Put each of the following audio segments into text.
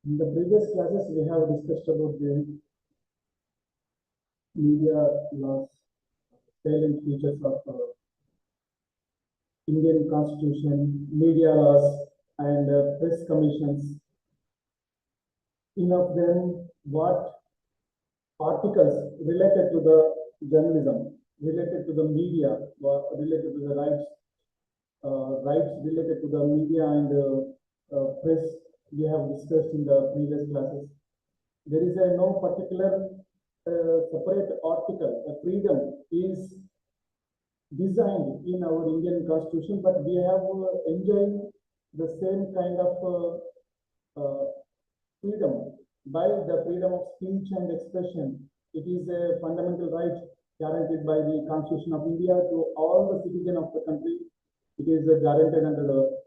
In the previous classes, we have discussed about the media laws, salient features of Indian Constitution, media laws, and press commissions. In of them, what articles related to the journalism, related to the media, related to the rights related to the media and press, we have discussed in the previous classes. There is no particular separate article. The freedom is designed in our Indian Constitution, but we have enjoyed the same kind of freedom by the freedom of speech and expression. It is a fundamental right guaranteed by the Constitution of India to all the citizens of the country. It is guaranteed under the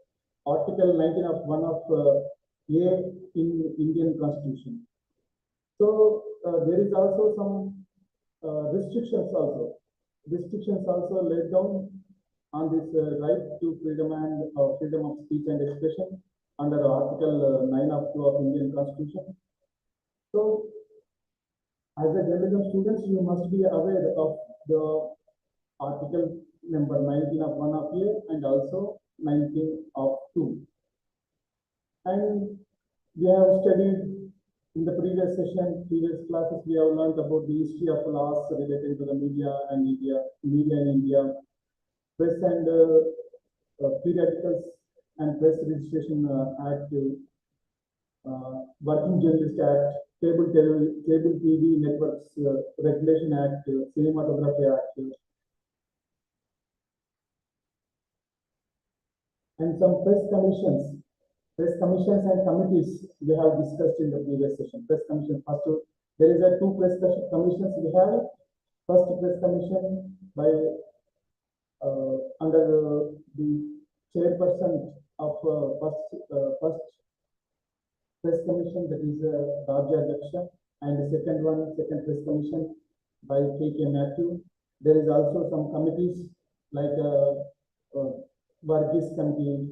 Article 19 of 1 of A in Indian Constitution. So there is also some restrictions also laid down on this right to freedom and freedom of speech and expression under Article 9 of 2 of Indian Constitution. So as a journalism students, you must be aware of the Article number 19 of 1 of A and also 19 of 2. And we have studied in the previous classes, we have learned about the history of laws related to the media in India, press and periodicals and press registration act, working journalist act, cable TV networks regulation act, cinematography act, and some press commissions and committees we have discussed in the previous session. Press commission, first, there is a two press commissions we have. First press commission by under the chairperson of first press commission, that is Rajya Daksha, and the second press commission by K.K. Matthew. There is also some committees like Varghese committee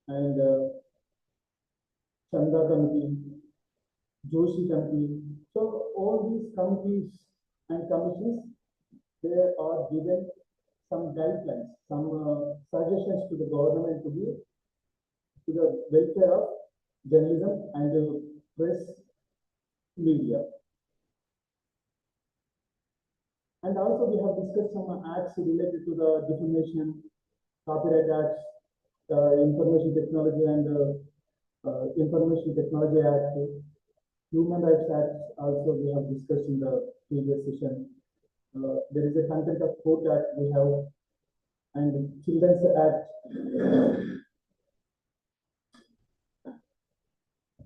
and Chanda committee, Joshi committee. So all these committees and commissions, they are given some guidelines, some suggestions to the government to the welfare of journalism and press media. And also we have discussed some acts related to the defamation, copyright acts, information technology and Information Technology Act, Human Rights Act also we have discussed in the previous session. There is a Content of Court Act we have, and Children's Act,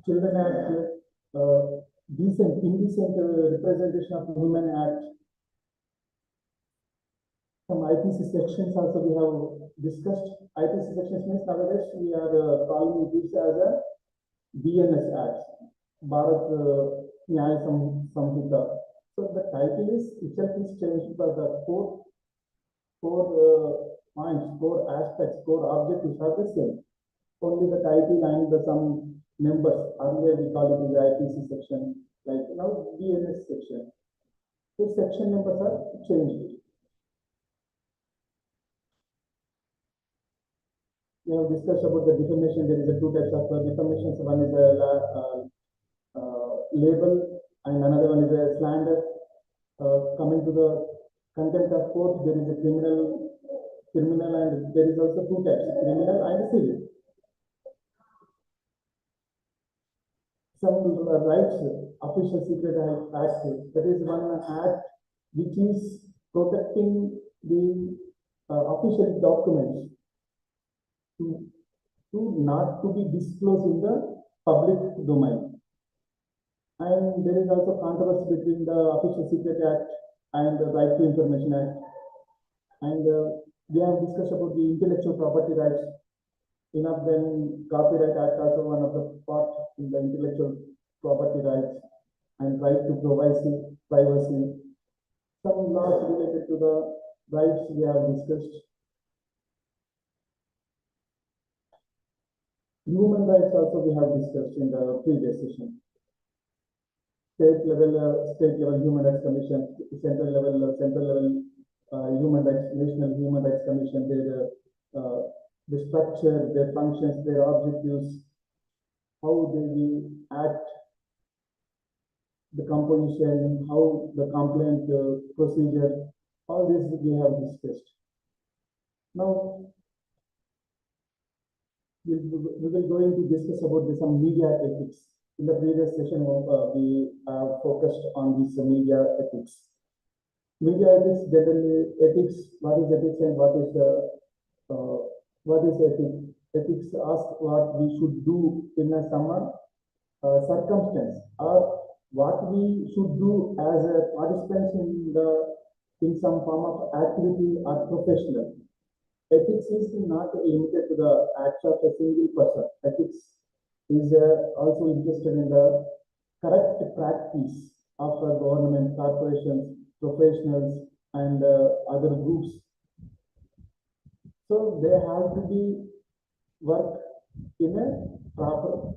Children Act, Indecent Representation of Women Act. Some IPC sections also we have discussed. IPC sections means nowadays we are calling this as a BNS Act, Bharat Nyaya Samhita. So the title itself is changed, but the core points, core aspects, core objectives are the same. Only the title and some numbers. Earlier we call it the IPC section, like now BNS section. The section numbers are changed. We have discussed about the defamation. There is a two types of defamations. One is a label and another one is a slander. Coming to the contempt of court, there is a criminal and there is also two types, criminal and civil. Some rights, Official Secret Act, that is one act which is protecting the official documents to not to be disclosed in the public domain. And there is also controversy between the Official Secret Act and the Right to Information Act. And we have discussed about the intellectual property rights. Enough then Copyright Act also one of the part in the intellectual property rights and right to privacy. Some laws related to the rights we have discussed. Human rights also we have discussed in the previous session. state level human rights commission, central level human rights, national human rights commission, the structure, their functions, their objectives, how they will act, the composition, how the complaint procedure, all this we have discussed. Now we will going to discuss about some media ethics. In the previous session, we focused on this media ethics. Media ethics, generally ethics, what is ethics and what is ethics? Ethics ask what we should do in some circumstance, or what we should do as a participants in some form of activity or professional. Ethics is not limited to the acts of a single person. Ethics is also interested in the correct practice of government, corporations, professionals, and other groups. So they have to be work in a proper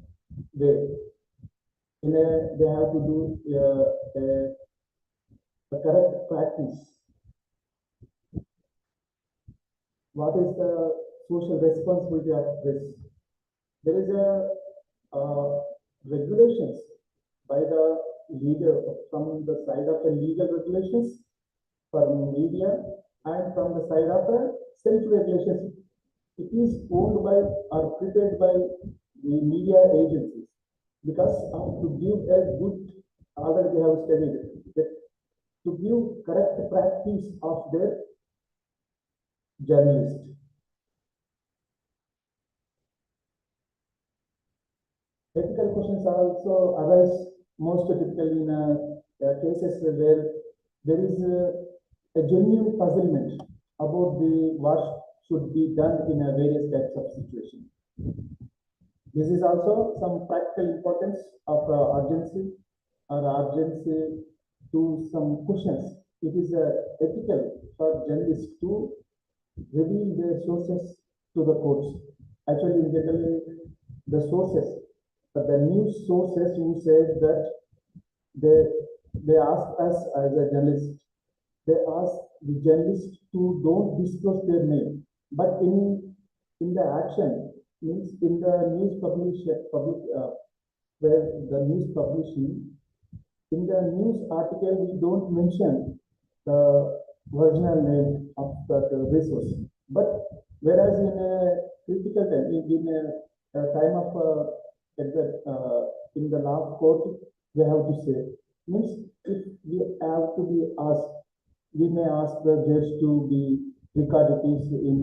way. They have to do a correct practice. What is the social responsibility of press? There is a regulations by the legal, from the side of the legal regulations for media, and from the side of the self-regulations. It is owned by or prepared by the media agencies, because to give a good, already we have studied that to give correct practice of their journalist. Ethical questions also arise most typically in cases where there is a genuine puzzlement about what should be done in various types of situations. This is also some practical importance of urgency to some questions. It is ethical for journalists to reveal their sources to the courts. Actually, generally, the sources, but the news sources who said that they ask us as a journalist, they ask the journalist to don't disclose their name, but in the action, means in the news where the news publishing, in the news article we don't mention the original name of that resource. But whereas in a critical time, in a time of in the law court, we have to say, means if we have to be asked, we may ask the judge to be recorded this in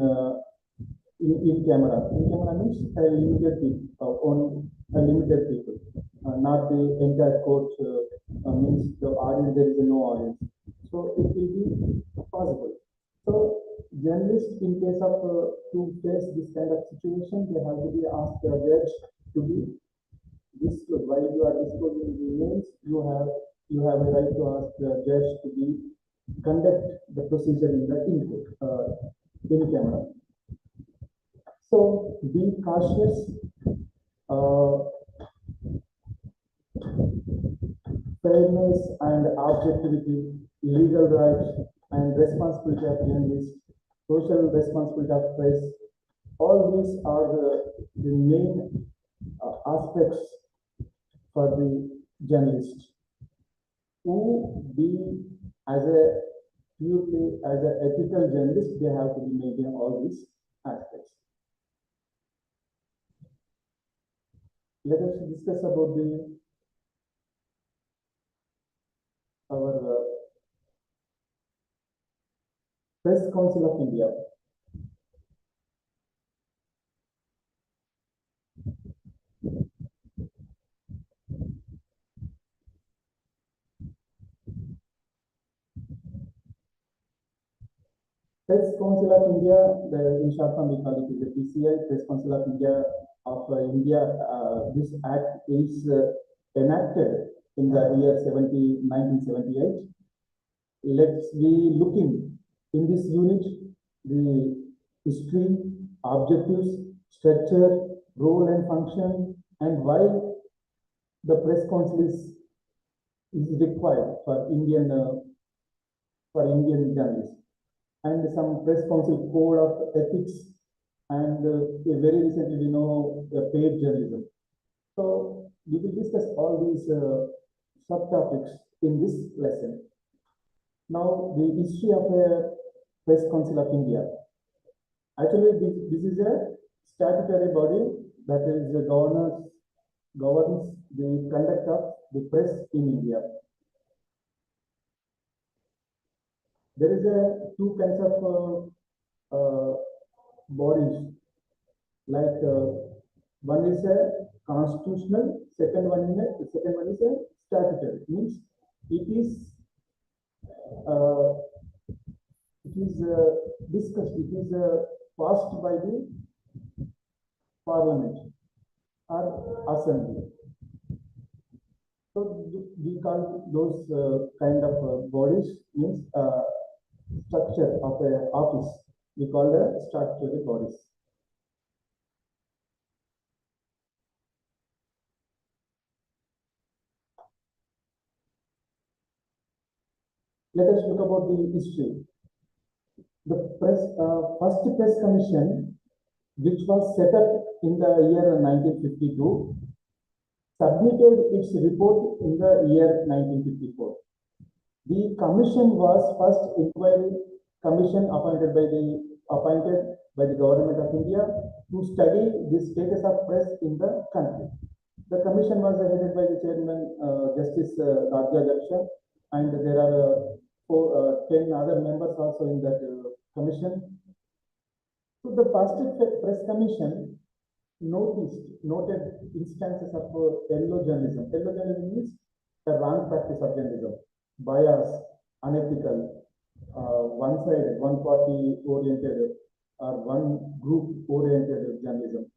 camera. In camera means a limited people, on a limited people, not the entire court. Means the audience, there is no audience, so it will be possible. So journalists, in case of to face this kind of situation, they have to be asked the judge to be disclosed. While you are disclosing the names, you have a right to ask the judge to be conduct the procedure in the in camera. So be cautious. Fairness and objectivity, legal rights and responsibility of journalists, social responsibility of press, all these are the main aspects for the journalist who be as a purely as an ethical journalist. They have to be maintaining all these aspects. Let us discuss about our Press Council of India. Press Council of India, in short form we call it the PCI, Press Council of India India. This act is enacted in the year 1978. Let's be looking in this unit the history, objectives, structure, role and function, and why the Press Council is is required for Indian journalists, and some press council code of ethics, and very recently we know paid journalism. So we will discuss all these subtopics in this lesson. Now, the history of a Press Council of India. Actually, this is a statutory body that is governs the conduct of the press in India. There is a two kinds of bodies, like one is a constitutional, second one is a statutory. Means it is uh, discussed, it is passed by the parliament or assembly. So we call those kind of bodies, means structure of a office. We call the statutory bodies. Let us look about the history. The first press commission, which was set up in the year 1952, submitted its report in the year 1954. The commission was first inquiry commission appointed by the government of India to study the status of press in the country. The commission was headed by the chairman, Justice Radha Daksha, and there are 10 other members also in that commission. So the first press commission noted instances of yellow journalism. Yellow journalism means the wrong practice of journalism, bias, unethical, one-sided, one-party oriented, or one group oriented journalism.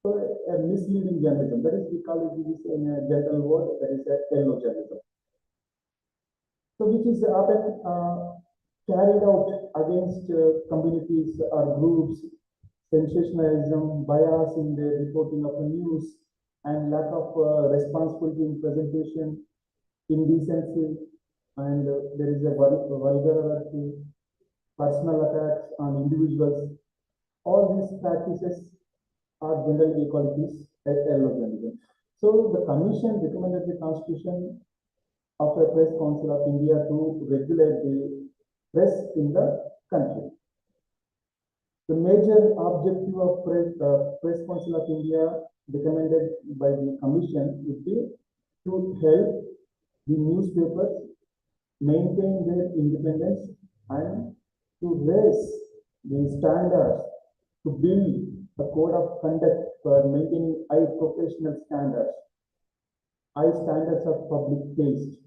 So a misleading journalism, that is, we call it this in a general word, that is a yellow journalism. So which is often carried out against communities or groups, sensationalism, bias in the reporting of the news, and lack of responsibility in presentation, indecency, and there is a vulgarity, personal attacks on individuals. All these practices are generally equalities at yellow journalism. So the commission recommended the constitution of a Press Council of India to regulate the press in the country. The major objective of Press Council of India recommended by the commission would be to help the newspapers maintain their independence and to raise the standards, to build a code of conduct for maintaining high professional standards, high standards of public taste.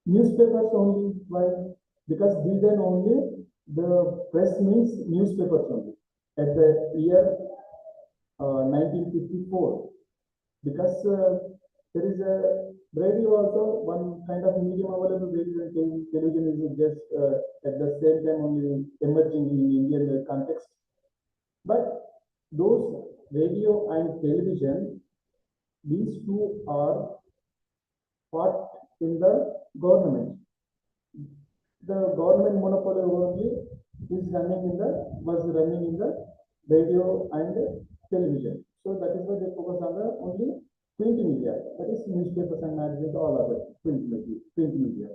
Newspapers only, why? Because then only the press means newspapers only. At the year 1954, because there is a radio also, one kind of medium available, radio and television is just at the same time only emerging in Indian context. But those radio and television, these two are part in the government. The government monopoly only was running in the radio and television. So that is why they focus on the only print media, that is newspapers and magazines, all other print media.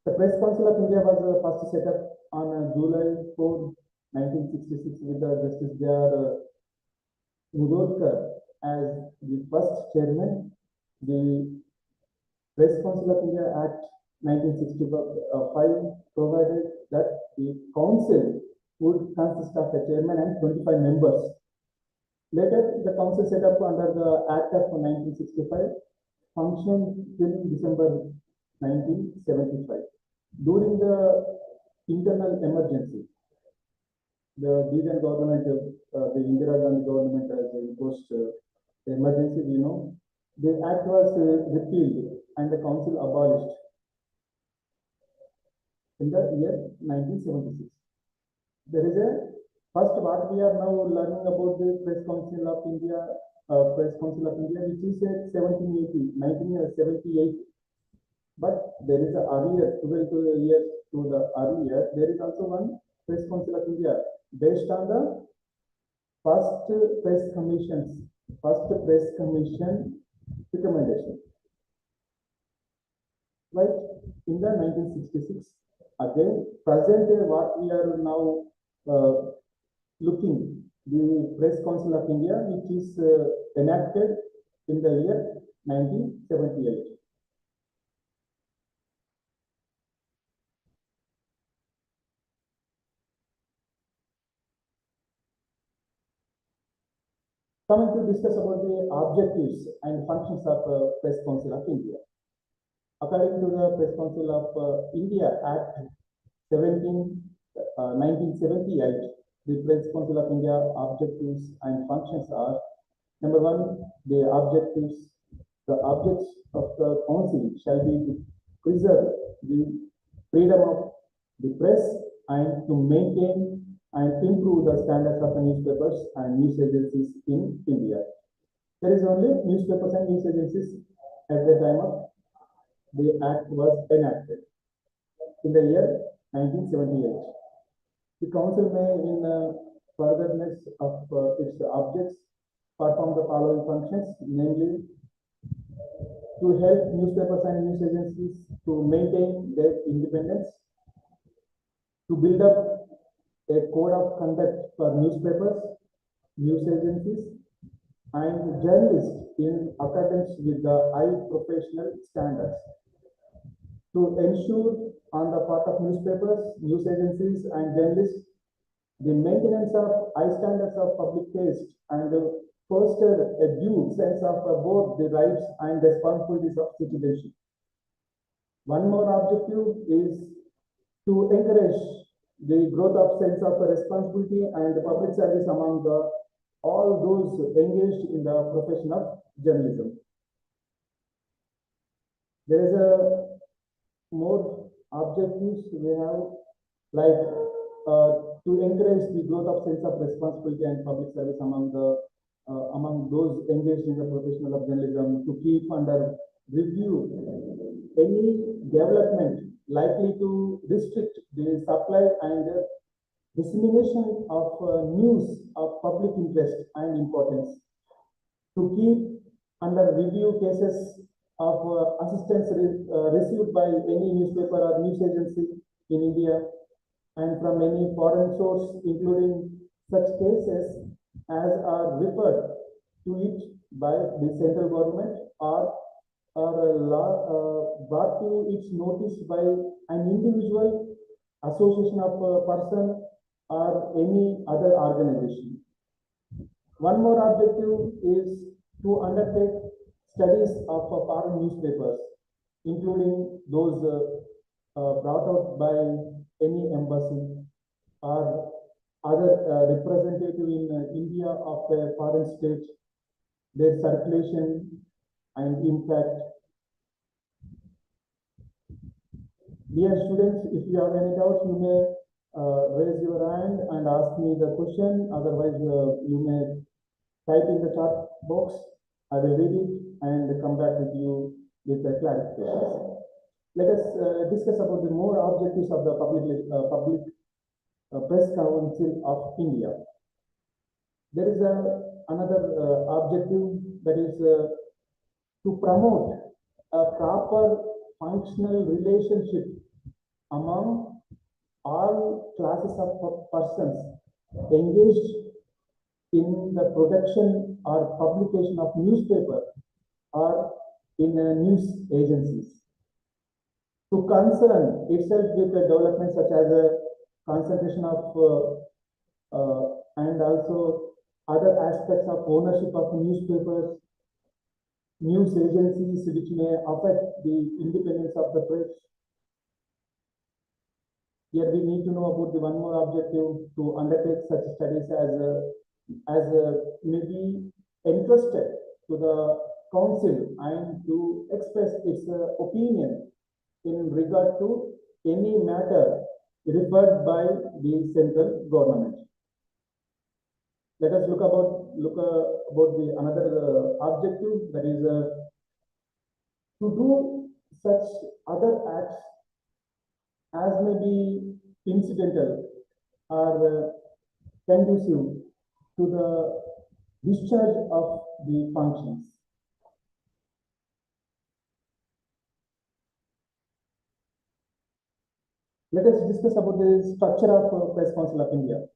The Press Council of India was first set up on July 4, 1966 with Justice J.R. Mudolkar as the first chairman. The Press Council of India Act 1965 provided that the council would consist of a chairman and 25 members. Later, the council set up under the Act of 1965 functioned till December 1975. During the internal emergency, the then government, the Indira Gandhi government has imposed emergency, the act was repealed and the council abolished in the year 1976. There is a First, what we are now learning about the Press Council of India, which is a 1978. But there is a earlier, 12 years to the earlier, there is also one Press Council of India based on the first press commissions, first press commission recommendation. Right, in the 1966, again, present what we are now looking, the Press Council of India, which is enacted in the year 1978. Coming to discuss about the objectives and functions of Press Council of India. According to the Press Council of India Act 1978, the Press Council of India objectives and functions are: number one, the objectives. The objects of the council shall be to preserve the freedom of the press and to maintain and improve the standards of the newspapers and news agencies in India. There is only newspapers and news agencies at the time of the act was enacted in the year 1978. The council may, in furtherness of its objects, perform the following functions, namely to help newspapers and news agencies to maintain their independence, to build up a code of conduct for newspapers, news agencies, and journalists in accordance with the high professional standards, to ensure on the part of newspapers, news agencies, and journalists the maintenance of high standards of public taste and foster a due sense of both the rights and responsibilities of citizenship. One more objective is to encourage the growth of sense of responsibility and public service among all those engaged in the profession of journalism. There is a more objectives we have, like to encourage the growth of sense of responsibility and public service among those engaged in the profession of journalism, to keep under review any development likely to restrict the supply and dissemination of news of public interest and importance, to keep under review cases of assistance received by any newspaper or news agency in India and from any foreign source, including such cases as are referred to it by the central government or brought to its notice by an individual, association of a person, or any other organization. One more objective is to undertake studies of foreign newspapers, including those brought out by any embassy or other representative in India of a foreign state, their circulation and impact. Dear students, if you have any doubts, you may raise your hand and ask me the question. Otherwise, you may type in the chat box. I will read it and come back with you with the clarifications. Let us discuss about the more objectives of the public Press Council of India. There is another objective, that is to promote a proper functional relationship among all classes of persons engaged in the production or publication of newspaper or in news agencies, to concern itself with the development such as a concentration of and also other aspects of ownership of newspapers, news agencies, which may affect the independence of the press. Here we need to know about the one more objective, to undertake such studies as may be entrusted to the council and to express its opinion in regard to any matter referred by the central government. Let us look about the another objective, that is to do such other acts as may be incidental or conducive to the discharge of the functions. Let us discuss about the structure of Press Council of India.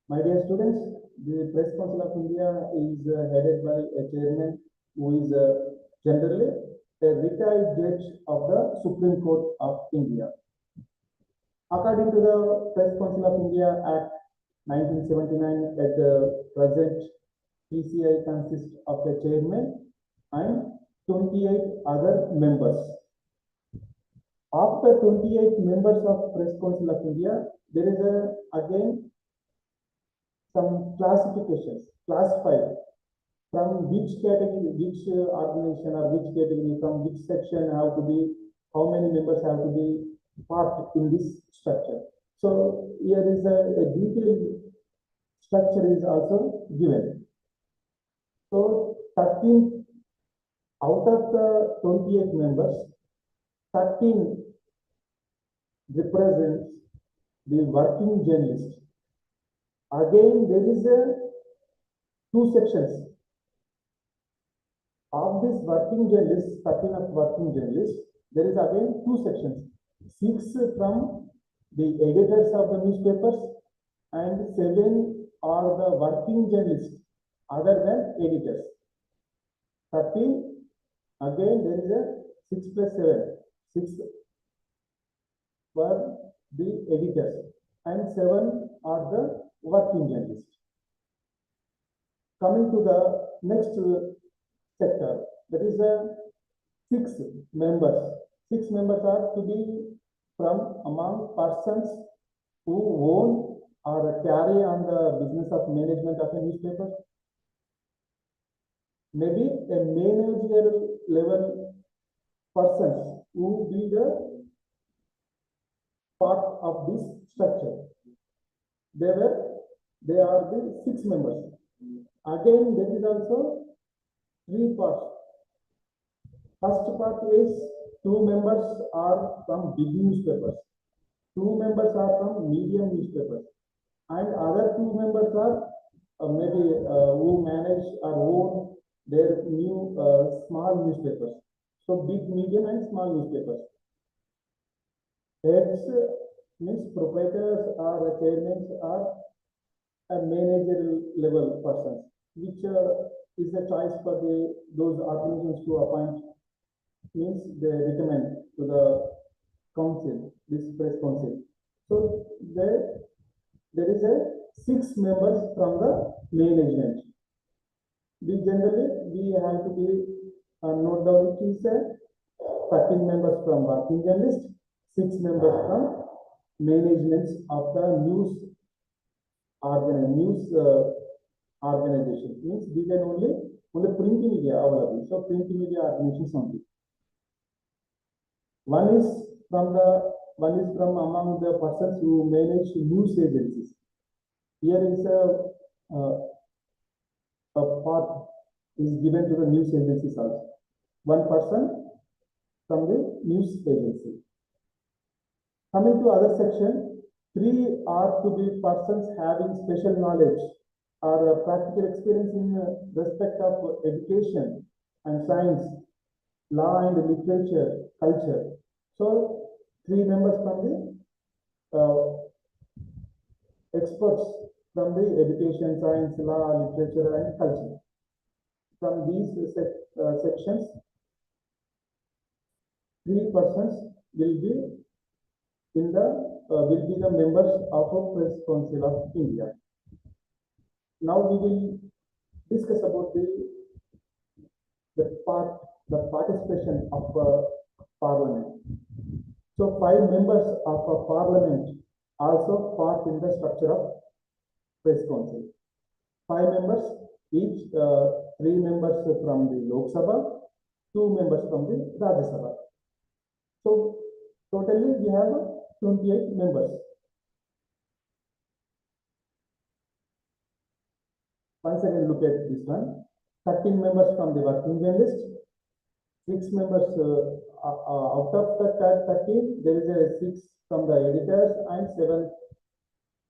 My dear students, the Press Council of India is headed by a chairman who is generally a retired judge of the Supreme Court of India. According to the Press Council of India Act 1979, at the present, PCI consists of a chairman and 28 other members. After 28 members of Press Council of India, there is again some classifications, classified from which category, which organization or which category, from which section have to be, how many members have to be part in this structure. So here is a detailed structure is also given. So 13 out of the 28 members, 13 represents the working journalist. Again, there is two sections of this working journalists, 13 of working journalists. There is again two sections, 6 from the editors of the newspapers and 7 are the working journalists other than editors. 13, again there is a 6 plus 7, 6 for the editors and 7 are the working journalists. Coming to the next sector, that is 6 members. 6 members are to be from among persons who own or carry on the business of management of a newspaper. Maybe a managerial level persons who be the part of this structure. They are the 6 members. Again, there is also 3 parts. First part is 2 members are from big newspapers, 2 members are from medium newspapers, and other 2 members are maybe who manage or own their new small newspapers. So big, medium, and small newspapers. Heads means proprietors or chairmen are a managerial level persons, which is a choice for those organizations to appoint. Means they recommend to the council, this press council. So there is a 6 members from the management. We generally have to be note down, it is 13 members from working journalists, 6 members from management of the news organization. Means we can only print media available. So print media organizations only. One is from among the persons who manage news agencies. Here is a part is given to the news agencies also. One person from the news agency. Coming to other section, 3 are to be persons having special knowledge or practical experience in respect of education and science, law and literature, culture. So 3 members from the experts from the education, science, law, literature, and culture. From these sections, 3 persons will be the members of a Press Council of India. Now we will discuss about the participation of Parliament. So 5 members of a Parliament also part in the structure of Press Council. 5 members, each 3 members from the Lok Sabha, 2 members from the Rajya Sabha. So totally we have 28 members. Once again, look at this one. 13 members from the working journalist, 6 members out of the 13, there is a 6 from the editors and 7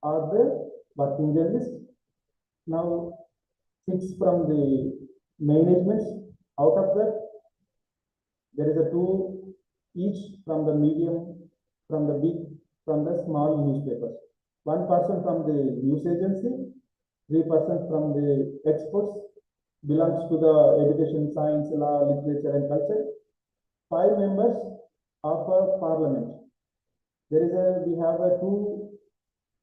are the working journalists. Now 6 from the management. Out of that, there is a 2 each from the medium, from the big, from the small newspapers. 1 person from the news agency, 3 persons from the experts, belongs to the education, science, law, literature and culture. 5 members of a parliament. We have a two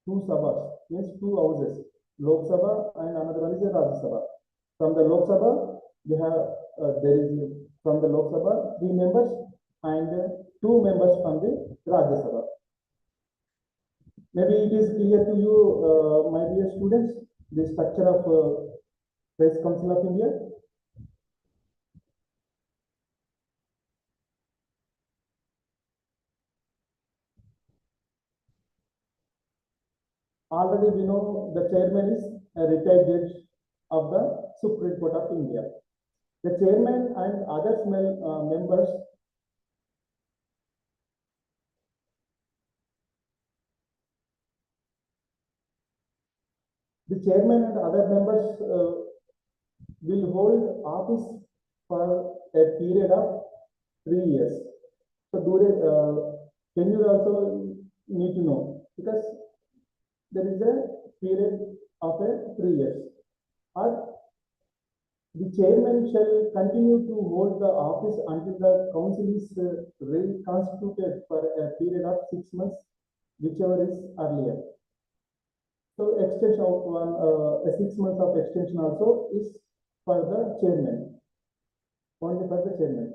sabhas, means 2 houses, Lok Sabha and another one is a Rajya Sabha. From the Lok Sabha, we have there is from the Lok Sabha 3 members and 2 members from the Rajya Sabha. Maybe it is clear to you, my dear students, the structure of Press Council of India. Already we know the chairman is a retired judge of the Supreme Court of India. The chairman and other members will hold office for a period of 3 years. So during tenure also need to know, because there is a period of 3 years. Or the chairman shall continue to hold the office until the council is reconstituted for a period of 6 months, whichever is earlier. So extension of 6 months of extension also is for the chairman, only for the chairman.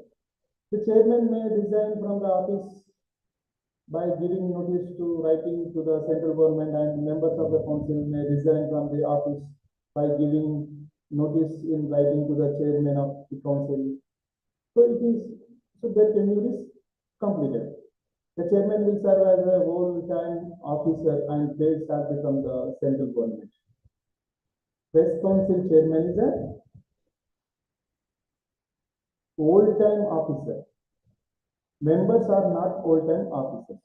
The chairman may resign from the office by giving notice to writing to the central government, and members of the council may resign from the office by giving notice in writing to the chairman of the council. So their tenure is completed. The chairman will serve as a whole-time officer and paid salary from the central government. Press Council chairman is a whole-time officer. Members are not whole-time officers.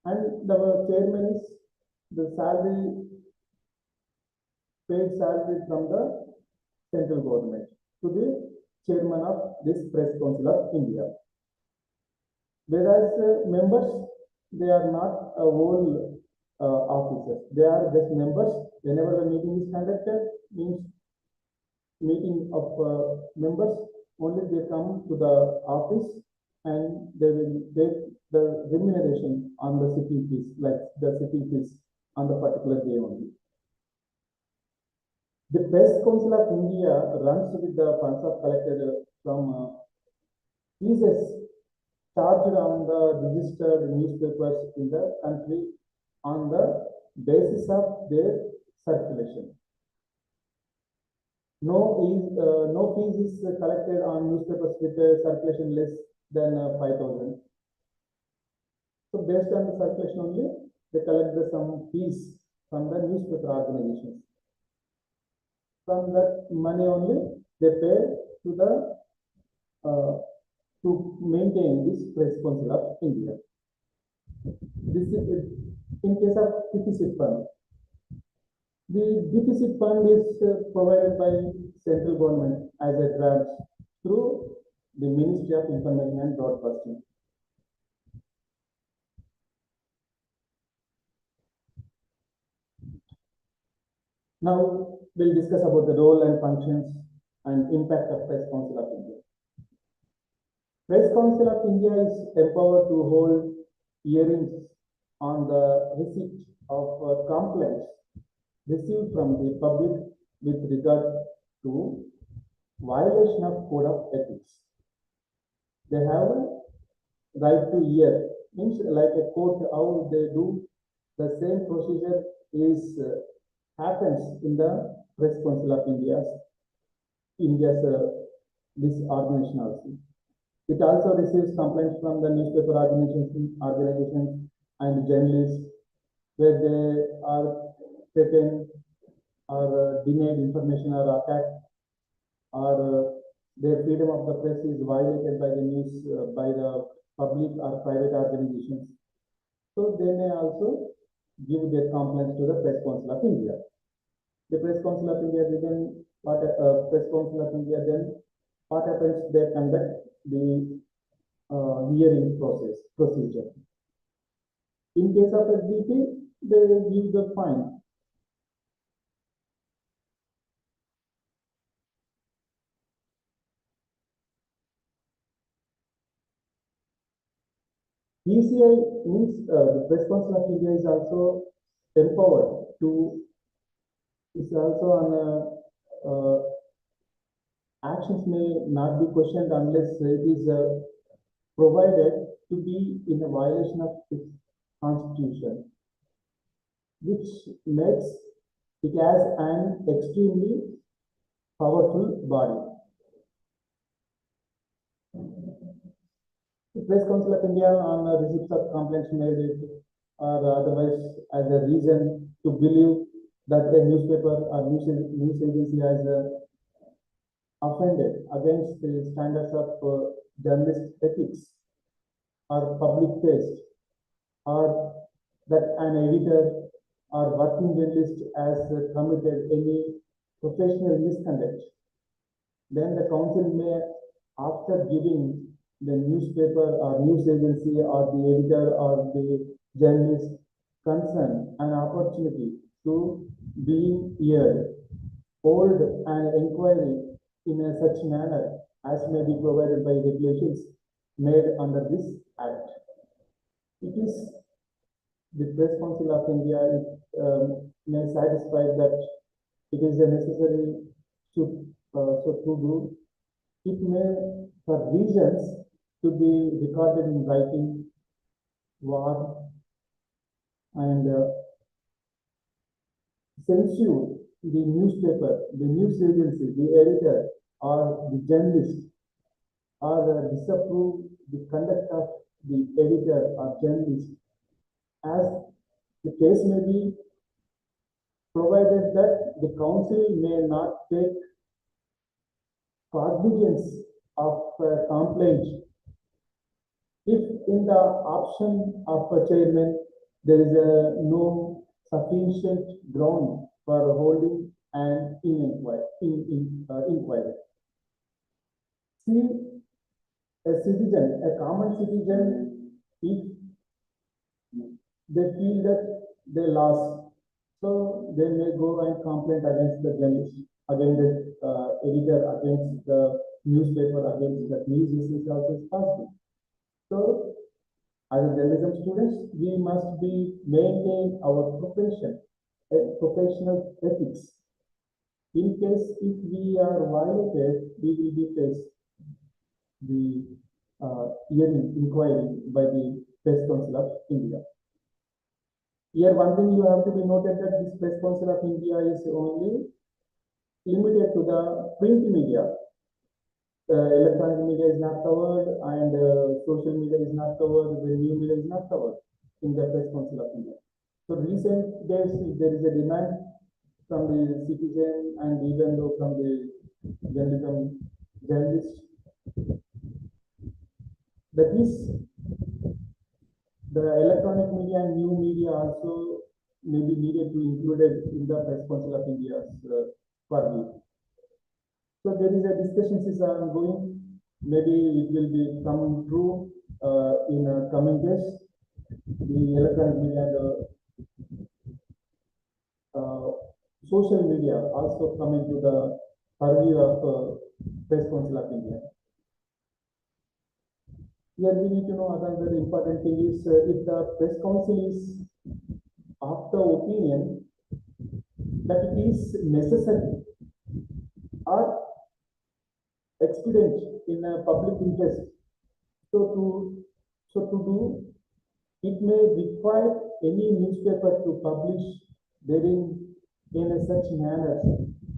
And the chairman is the paid salary from the central government to the chairman of this Press Council of India. Whereas members, they are not a whole officers. They are just members. Whenever the meeting is conducted, means meeting of members, only they come to the office and they will take the remuneration on the sitting fees, like the sitting fees on the particular day only. The Press Council of India runs with the funds of collected from fees charged on the registered newspapers in the country on the basis of their circulation. No fees is collected on newspapers with a circulation less than 5,000. So based on the circulation only, they collect some fees from the newspaper organizations. From that money only, they pay to the to maintain this Press Council of India. This is in case of deficit fund. The deficit fund is provided by central government as a grant through the Ministry of Information and Broadcasting. Now we'll discuss about the role and functions and impact of Press Council of India. Press Council of India is empowered to hold hearings on the receipt of complaints received from the public with regard to violation of code of ethics. They have a right to hear, means like a court, how they do the same procedure is happens in the Press Council of India's this organization also. It also receives complaints from the newspaper organizations and journalists, where they are taken or denied information or attacked, or their freedom of the press is violated by the news by the public or private organizations. So they may also give their complaints to the Press Council of India. The Press Council of India then Press Council of India then what happens? They conduct the hearing procedure. In case of SBT, they give the fine. PCI means the Press Council of India is also empowered to, is also on actions may not be questioned unless it is provided to be in a violation of its constitution, which makes it as an extremely powerful body. The Press Council of India on receipts of complaints made it or otherwise as a reason to believe that a newspaper or news agency has offended against the standards of journalist ethics or public taste, or that an editor or working journalist has committed any professional misconduct, then the council may, after giving the newspaper or news agency or the editor or the journalist concerned an opportunity to be heard, hold an inquiry in a such manner as may be provided by regulations made under this act. It is the Press Council of India may satisfy that it is necessary to so to do. It may, for reasons to be recorded in writing, war, and censure the newspaper, the news agency, the editor, or the journalist, or disapprove the conduct of the editor or journalist, as the case may be, provided that the council may not take cognizance of a complaint if in the option of a chairman there is no sufficient ground for holding an inquiry. See, a citizen, a common citizen, if they feel that they lost, so they may go and complain against the journalist, against the editor, against the newspaper, against the news agency also is possible. So, as a journalism students, we must be maintain our profession, professional ethics. In case if we are violated, we will be faced the hearing inquiry by the Press Council of India. Here, one thing you have to be noted that this Press Council of India is only limited to the print media. Electronic media is not covered, and social media is not covered, the new media is not covered in the Press Council of India. So recent days, there is a demand from the citizen and even though from the journalists, that is the electronic media and new media also may be needed to included in the Press Council of India's purview. So there is a discussion is ongoing. Maybe it will be come true in coming days. The electronic media and social media also come into the purview of Press Council of India. Here we need to know another important thing is if the Press Council is of the opinion that it is necessary or expedient in a public interest, so to do, it may require any newspaper to publish therein in a such manner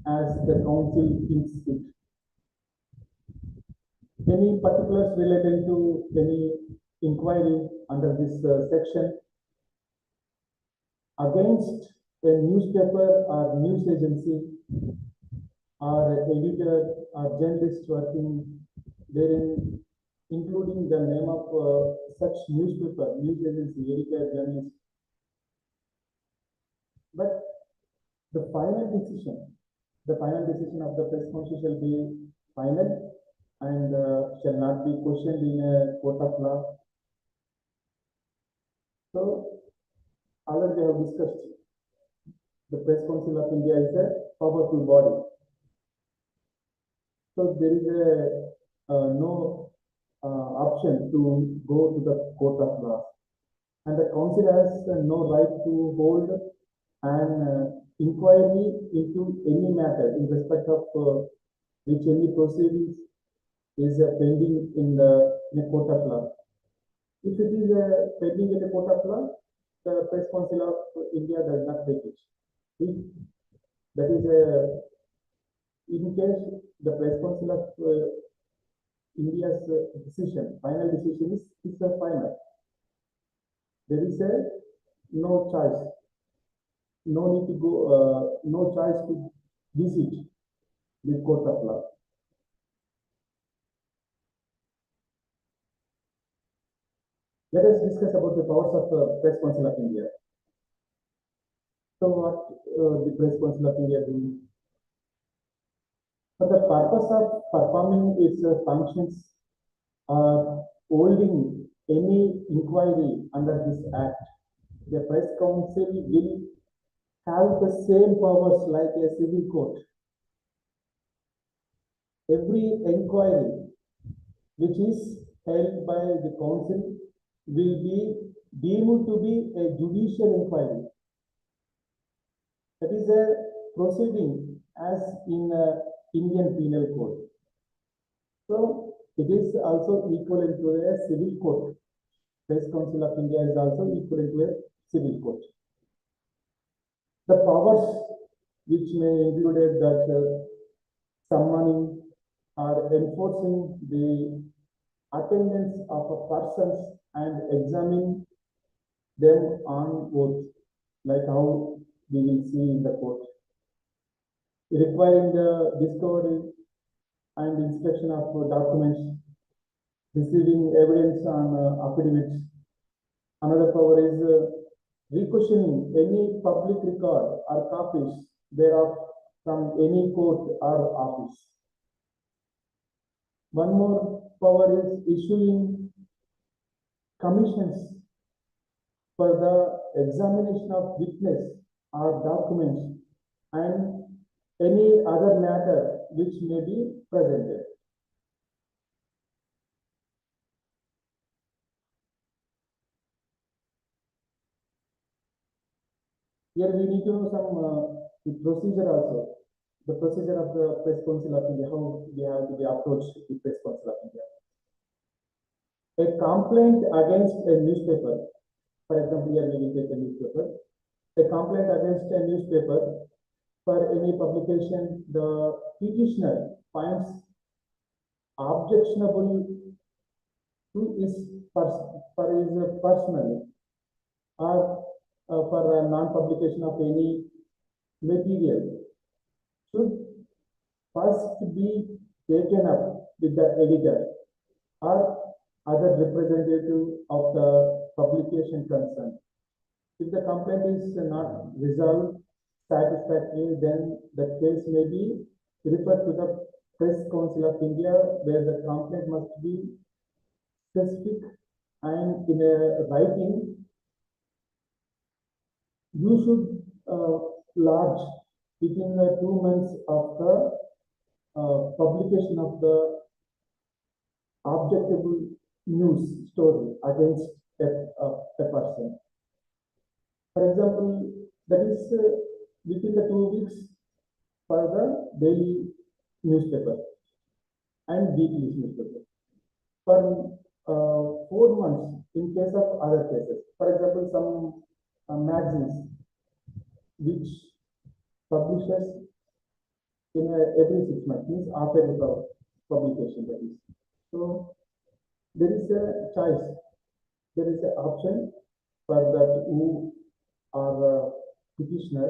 as the council thinks it. Any particulars related to any inquiry under this section against A newspaper or news agency or editor or journalist working therein, including the name of such newspaper, news agency, editor, journalist. But the final decision of the press council shall be final and shall not be questioned in a court of law. So, already we have discussed, the Press Council of India is a powerful body. So there is no option to go to the court of law. And the council has no right to hold an inquiry into any matter in respect of which any proceedings is pending in a court of law. If it is pending in a court of law, the Press Council of India does not take it. If that is in case the Press Council of India's final decision is a final. There is no choice, no need to go, no choice to visit the court of law. Let us discuss about the powers of Press Council of India. So what the Press Council of India do? For the purpose of performing its functions or holding any inquiry under this act, the Press Council will have the same powers like a civil court. Every inquiry which is held by the council will be deemed to be a judicial inquiry. That is a proceeding as in Indian Penal Code. So it is also equivalent to a civil court. Press Council of India is also equivalent to a civil court. The powers which may include that summoning or enforcing the attendance of a persons and examining them on oath, like how we will see in the court. Requiring the discovery and inspection of documents, receiving evidence on affidavits. Another power is requisitioning any public record or copies thereof from any court or office. One more power is issuing commissions for the examination of witness or documents and any other matter which may be presented. Here we need to know some procedure also. The procedure of the Press Council of India, how we have to be approached the Press Council of India. A complaint against a newspaper, for example, here we will take a newspaper. A complaint against a newspaper for any publication, the petitioner finds objectionable to his personal or for non-publication of any material should first be taken up with the editor or other representative of the publication concerned. If the complaint is not resolved satisfactorily, then the case may be referred to the Press Council of India, where the complaint must be specific and in a writing. You should lodge within the 2 months of the publication of the objectable news story against a person. For example, that is within the 2 weeks for the daily newspaper and weekly newspaper. For 4 months in case of other cases. For example, some magazines which publishes in every 6 months, means after the publication, that is. So there is a choice, there is an option for that who are petitioner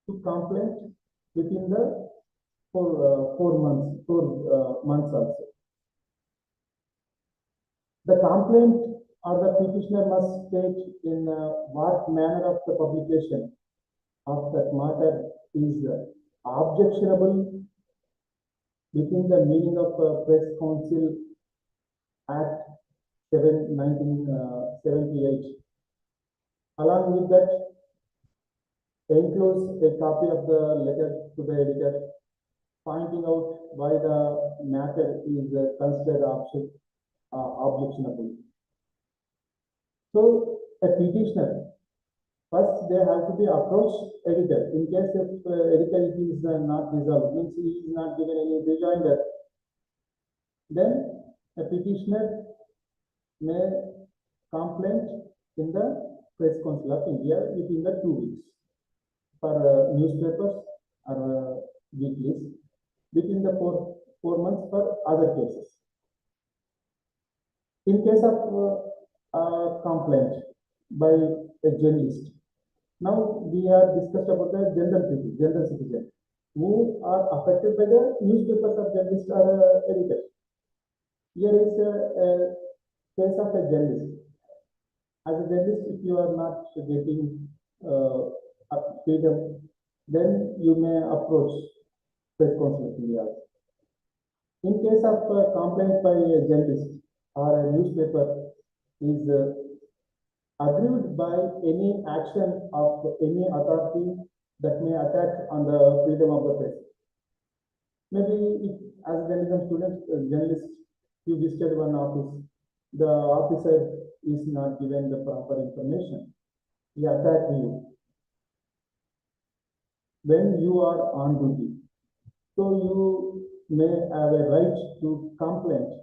to complaint within the 4 months also. The complaint or the petitioner must state in what manner of the publication of that matter is objectionable within the meaning of Press Council Act 7, 1978. Along with that, enclose a copy of the letter to the editor, pointing out why the matter is considered objectionable. So, a petitioner, first they have to be approached editor. In case if editor is not resolved, means he is not given any rejoinder, then a petitioner may complain in the Press Council of India within the 2 weeks for newspapers or weeklies, within the four months for other cases. In case of complaint by a journalist, now we are discussed about the general citizen who are affected by the newspapers or journalist or editor. Here is a case of a journalist. As a journalist, if you are not getting freedom, then you may approach Press Council of India. In case of complaint by a journalist or a newspaper is aggrieved by any action of any authority that may attack on the freedom of the press. Maybe if, as a journalism student, journalist, you visited one office, the officer is not given the proper information. He attacked you when you are on duty. So you may have a right to complain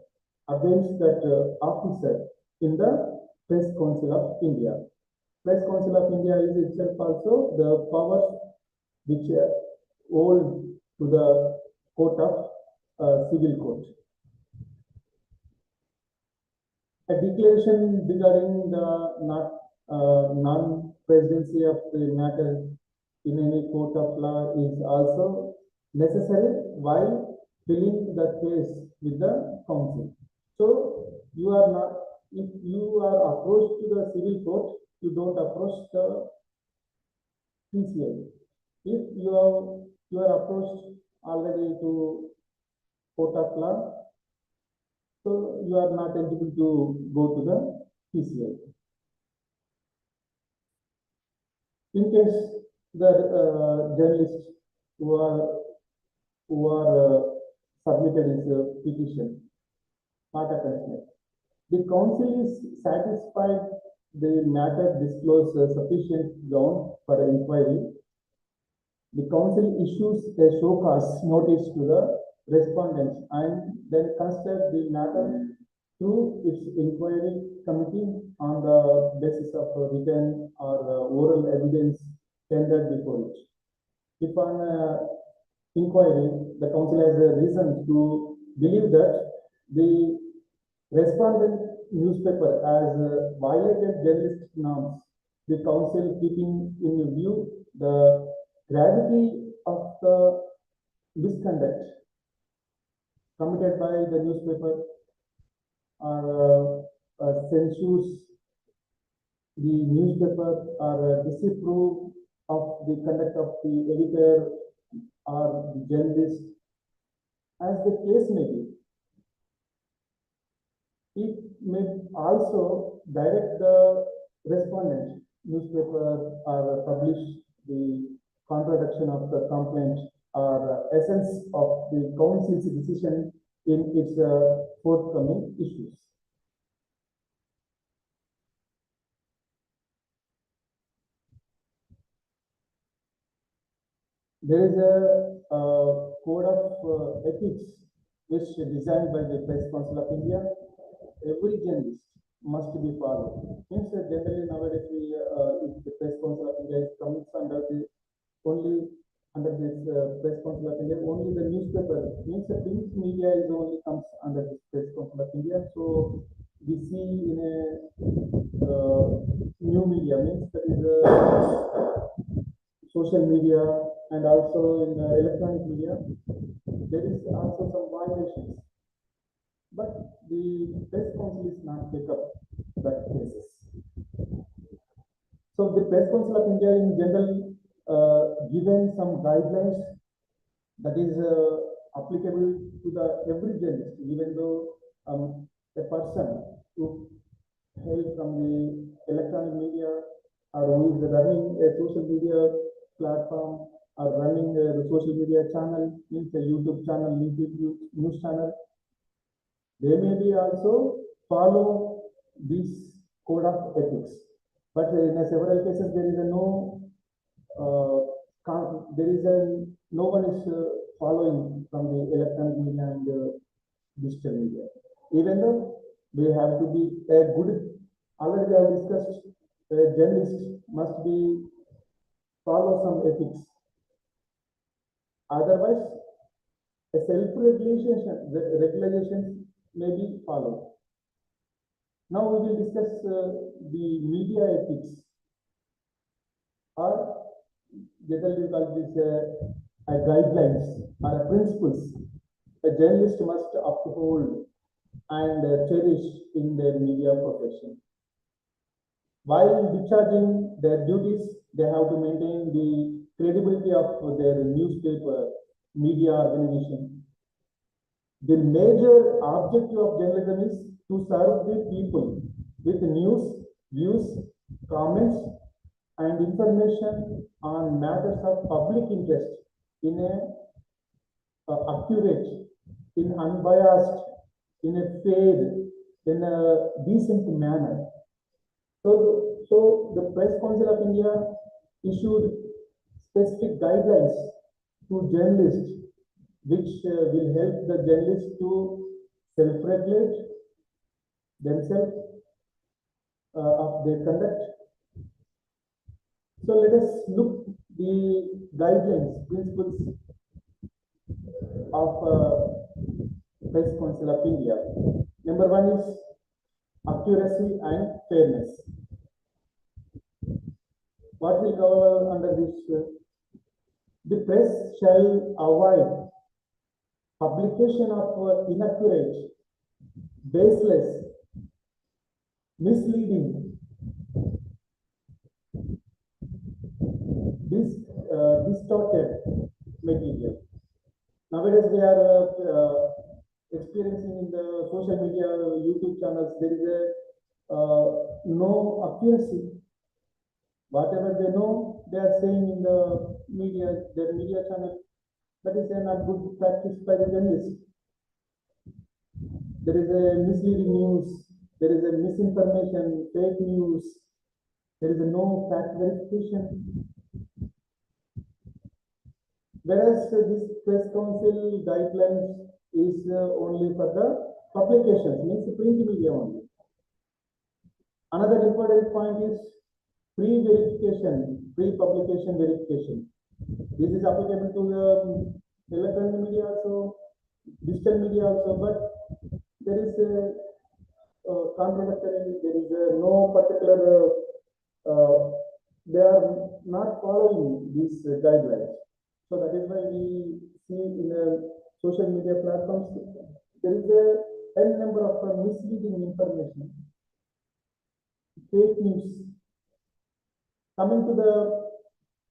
against that officer in the Press Council of India. Press Council of India is itself also the powers which hold to the court of civil court. A declaration regarding the non-presidency of the matter in any court of law is also necessary while filling the case with the council. So you are not, if you are approached to the civil court, you don't approach the PCI. If you are approached already to court of law, so you are not eligible to go to the PCI. In case the journalists who are submitted his petition, not a complaint, the council is satisfied the matter disclosed sufficient ground for inquiry. The council issues a show cause notice to the respondents and then consider the matter through its inquiry committee on the basis of written or oral evidence tendered before it. If on inquiry, the council has a reason to believe that the respondent newspaper has violated journalistic norms, the council keeping in view the gravity of the misconduct committed by the newspaper censures the newspaper or disapprove of the conduct of the editor or the journalist, as the case may be. It may also direct the respondent newspaper or publish the contradiction of the complaint or essence of the council's decision in its forthcoming issues. There is a code of ethics which is designed by the Press Council of India. Every journalist must be followed. Means generally nowadays if the Press Council of India comes under the only under this Press Council of India, only the newspaper means the print media is only comes under this Press Council of India. So we see in a new media means that is social media and also in electronic media, there is also some violations. But the press council is not take up that cases. So the press council of India in general given some guidelines that is applicable to the every journalist, even though a person who hail from the electronic media or who is running a social media platform or running the social media channel, means a YouTube channel, YouTube news channel, they may be also follow this code of ethics. But in several cases, there is a no one is following from the electronic media and digital media. Even though we have to be a good, already we have discussed, a journalist must be follow some ethics. Otherwise, a regulation may be followed. Now we will discuss the media ethics, or generally we call this guidelines or principles a journalist must uphold and cherish in their media profession. While discharging their duties, they have to maintain the credibility of their newspaper, media organization. The major objective of journalism is to serve the people with news, views, comments, and information on matters of public interest in a accurate, in unbiased, in a fair, in a decent manner. So the Press Council of India issued specific guidelines to journalists, which will help the journalists to self-regulate themselves of their conduct. So let us look the guidelines, principles of Press Council of India. Number one is accuracy and fairness. What will cover under this? The press shall avoid publication of inaccurate, baseless, misleading, distorted material. Nowadays we are experiencing in the social media, YouTube channels, there is a no accuracy. Whatever they know, they are saying in the media, their media channel. That is a not good practice by the journalist. There is a misleading news, there is a misinformation, fake news, there is a no fact verification. Whereas this press council guidelines is only for the publications, means print media only. Another important point is pre-verification, pre-publication verification. This is applicable to the electronic media also, digital media also, but there is a contradictory, there is no particular, they are not following these guidelines. So that is why we see in the social media platforms, there is a n number of misleading information, fake news. Coming to the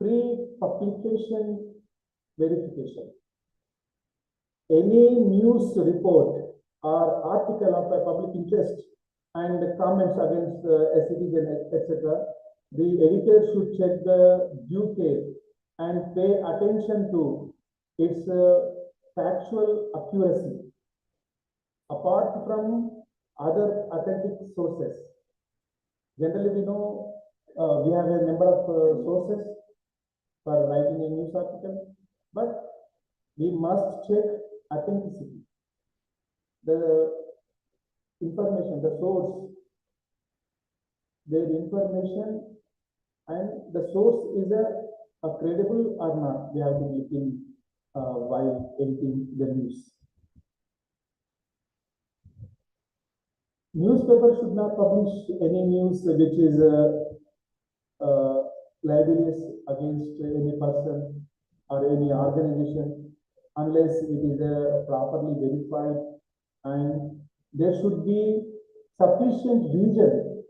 pre-publication verification. Any news report or article of a public interest and comments against a citizen, etc., the editor should check the due care and pay attention to its factual accuracy apart from other authentic sources. Generally, we know we have a number of sources for writing a news article, but we must check authenticity. The information, the source, their information, and the source is a credible or not. We have to look in while editing the news. Newspaper should not publish any news which is libelous against any person or any organization unless it is properly verified, and there should be sufficient reason,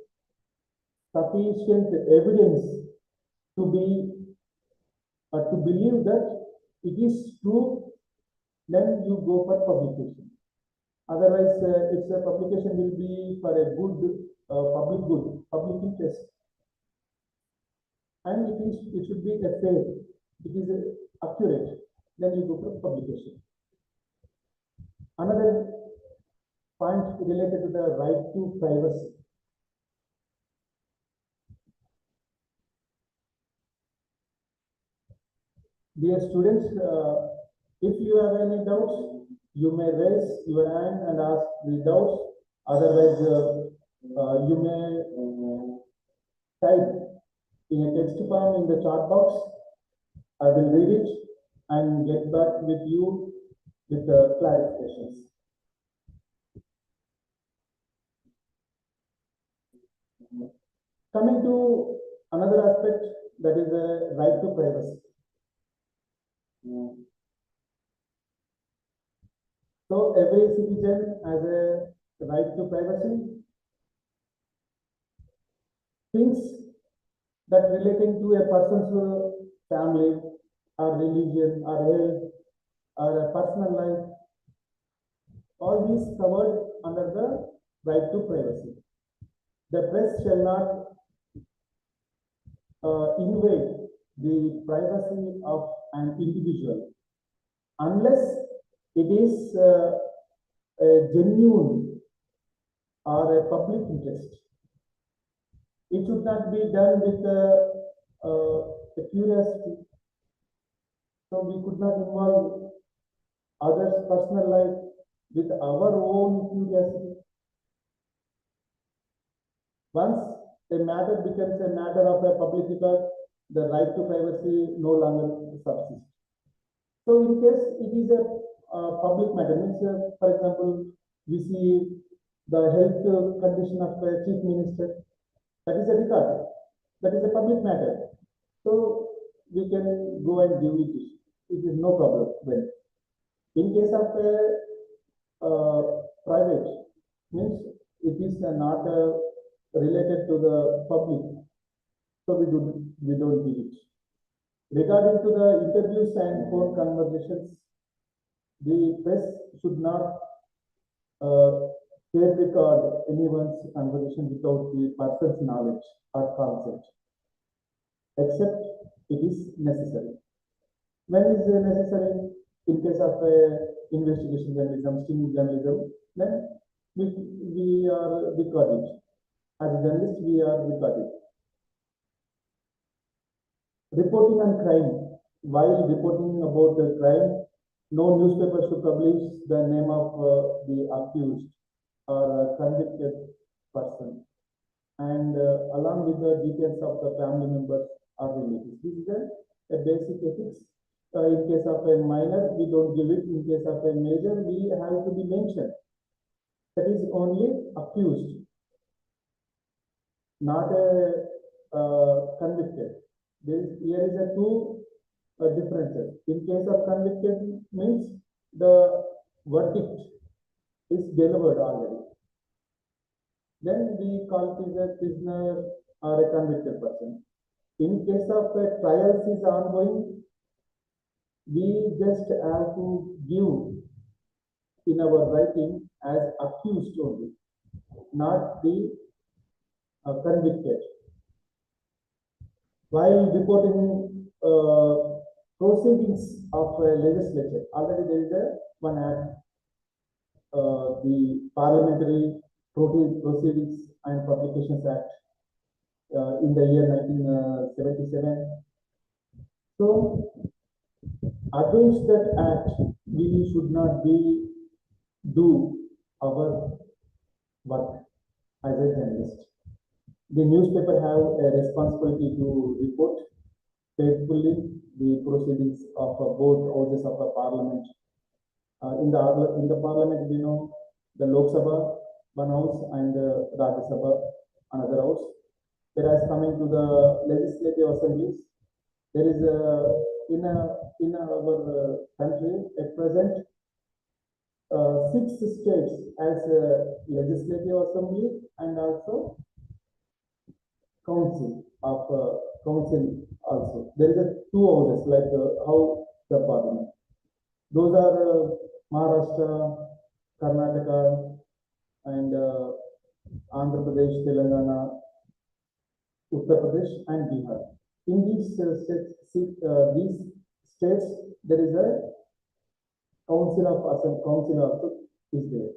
sufficient evidence to be to believe that it is true, then you go for publication. Otherwise, its publication will be for a good, public interest, and it should be a fair, it is accurate. Then you go for publication. Another point related to the right to privacy. Dear students, if you have any doubts, you may raise your hand and ask the doubts. Otherwise, you may type in a text form in the chat box. I will read it and get back with you with the clarifications. Coming to another aspect, that is the right to privacy. So every citizen has a right to privacy. Things that relating to a person's family or religion or health or a personal life, all these covered under the right to privacy. The press shall not invade the privacy of an individual unless it is a genuine or a public interest. It should not be done with a curiosity. So we could not involve others' personal life with our own curiosity. Once a matter becomes a matter of a public record, the right to privacy no longer subsists. So in case it is a public matter, means for example, we see the health condition of the chief minister, that is a record, that is a public matter. So we can go and give it. It is no problem then. In case of a private, means it is not related to the public, so we don't give it. Regarding to the interviews and phone conversations, the press should not tape record anyone's conversation without the person's knowledge or consent, except it is necessary. When is necessary? In case of investigation journalism, sting journalism, then we are recorded. As a journalist, we are recorded. Reporting on crime. While reporting about the crime, no newspaper should publish the name of the accused or convicted person, and along with the details of the family members or relatives. This is a basic ethics. In case of a minor, we don't give it. In case of a major, we have to be mentioned. That is only accused, not a convicted. Here is a two differences. In case of convicted means the verdict is delivered already. Then we call it a prisoner or a convicted person. In case of a trials is ongoing, we just have to give in our writing as accused only, not the convicted. While reporting proceedings of a legislature, already there is one act, the Parliamentary Proceedings and Publications Act in the year 1977. So against that act, we should not do our work as a journalist. The newspaper have a responsibility to report faithfully the proceedings of both houses of a parliament. In the parliament, we know the Lok Sabha, one house, and Rajya Sabha, another house. Whereas coming to the legislative assemblies, There is in our country at present 6 states as a legislative assembly and also council of council also. There is a two houses like how the parliament. Those are Maharashtra, Karnataka, and Andhra Pradesh, Telangana, Uttar Pradesh, and Bihar. In these states, there is a council of assembly. Council also is there.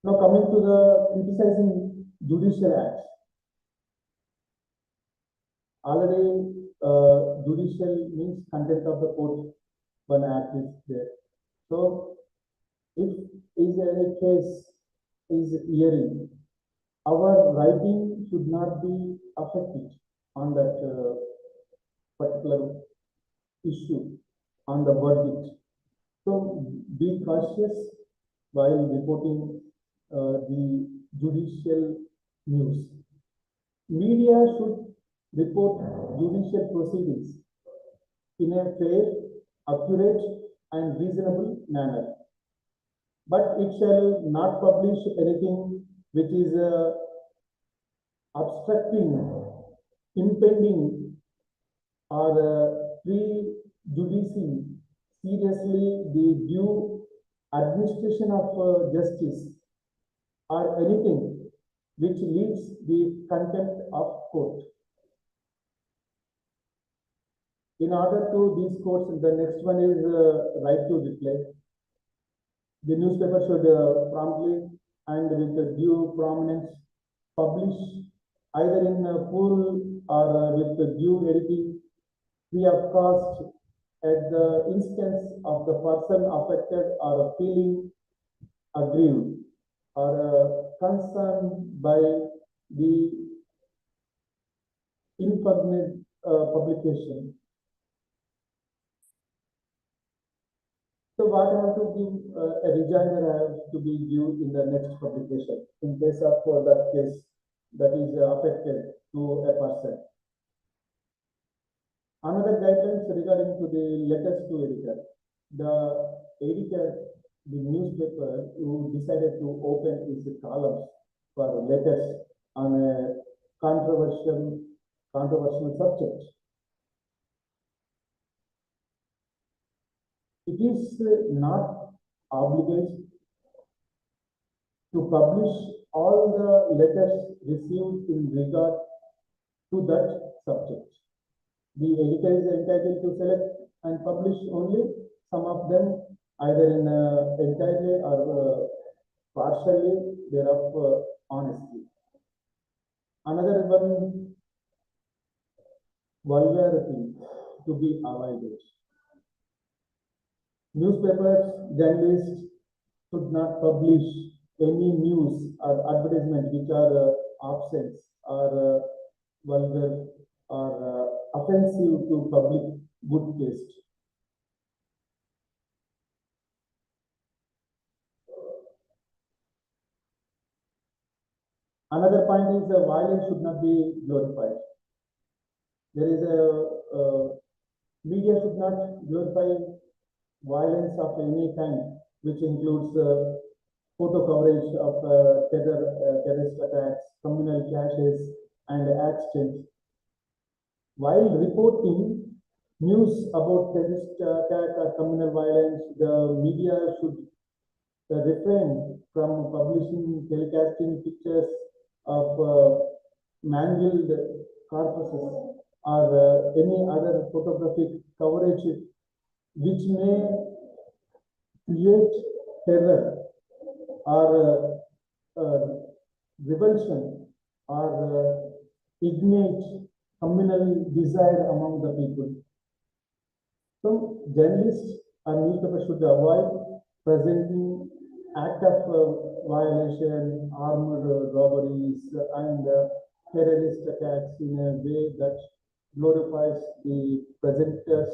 Now coming to the criticizing judicial acts. Already judicial means content of the court, one act is there. So if is any case is hearing, our writing should not be affected on that particular issue, on the verdict. So be cautious while reporting the judicial news. Media should report judicial proceedings in a fair, accurate, and reasonable manner. But it shall not publish anything which is obstructing, impeding, or prejudicing seriously the due administration of justice, or anything which leads the contempt of court. In order to these courts, the next one is right to reply. The newspaper should promptly and with due prominence publish either in full or with due editing, free of cost, at the instance of the person affected or feeling aggrieved or concerned by the informed publication. So what I have to give a rejoinder I have to be due in the next publication in case of that case that is affected to a person. Another guidelines regarding to the letters to editor. The editor, the newspaper who decided to open his columns for letters on a controversial subject. It is not obligated to publish all the letters received in regard to that subject. The editor is entitled to select and publish only some of them, either in entirely or partially thereof honestly. Another one, vulgarity to be avoided. Newspapers, journalists should not publish any news or advertisement which are obscene or vulgar or offensive to public good taste. Another point is violence should not be glorified. There is a media should not glorify violence of any kind, which includes photo coverage of terrorist attacks, communal clashes, and accidents. While reporting news about terrorist attack or communal violence, the media should refrain from publishing, telecasting pictures of mangled corpses or any other photographic coverage which may create terror or revulsion or ignite communal desire among the people. So journalists and newspapers should avoid presenting act of violation, armed robberies, and terrorist attacks in a way that glorifies the presenters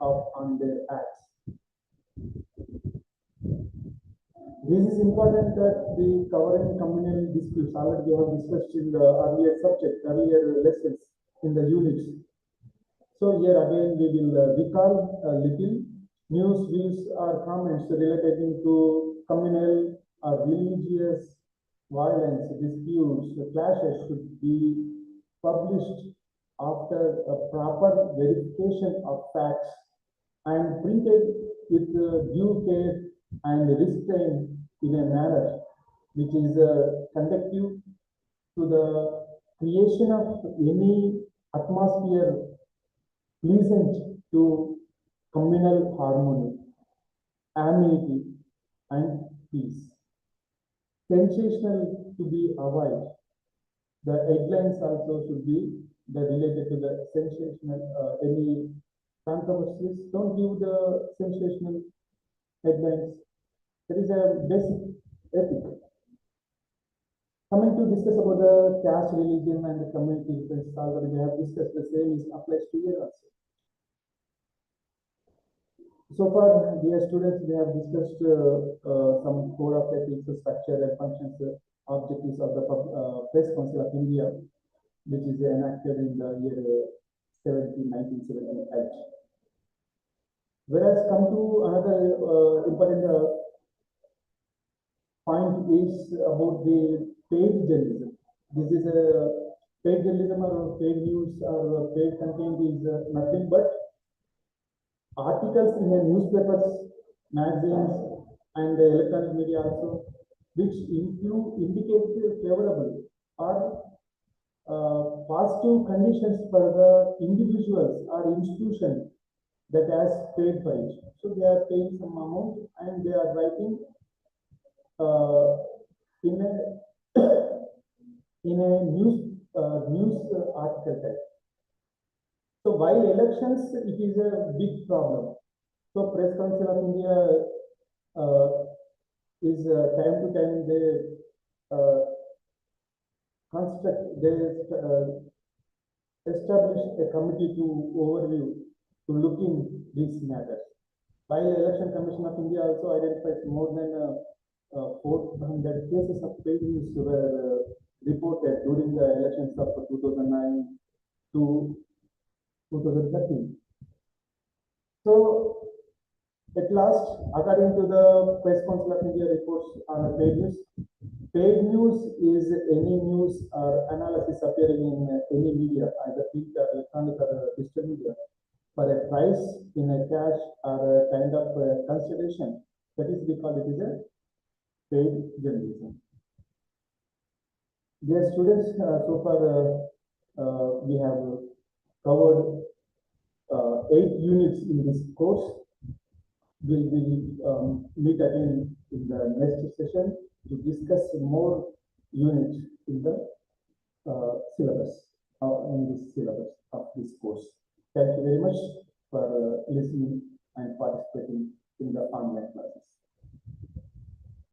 of on their acts. This is important that the covering communal disputes already we have discussed in the earlier subject, earlier lessons in the units. So here again we will recall a little news, views or comments relating to communal or religious violence, disputes, clashes should be published after a proper verification of facts and printed with due care and restraint in a manner which is conducive to the creation of any atmosphere pleasant to communal harmony, amenity, and peace. Sensational to be avoided. The headlines also should be related to the sensational, any controversies. Don't give the sensational headlines. That is a basic ethic. Coming to discuss about the caste, religion, and the community difference, already we have discussed the same is applies to here also. So far, dear students, we have discussed some code of ethics, structure and functions, objectives of the Press Council of India, which is enacted in the year 1978. Whereas come to another important point is about the paid journalism. This is a paid journalism or paid news or paid content is nothing but articles in the newspapers, magazines, and the electronic media also, which indicate favorable or positive conditions for the individuals or institution that has paid for it. So they are paying some amount and they are writing in a in a news article type. So while elections, it is a big problem. So Press Council of India is time to time they establish a committee to overview to look in these matters. While Election Commission of India also identifies more than 400 cases of paid news were reported during the elections of 2009 to 2013. So, at last, according to the Press Council of India reports on paid news is any news or analysis appearing in any media, either print or electronic or digital media, for a price in a cash or a kind of consideration. That is, we call it as a paid journalism. Dear students, so far we have covered 8 units in this course. We will meet again in the next session to discuss more units in the syllabus, in this syllabus of this course. Thank you very much for listening and participating in the online classes.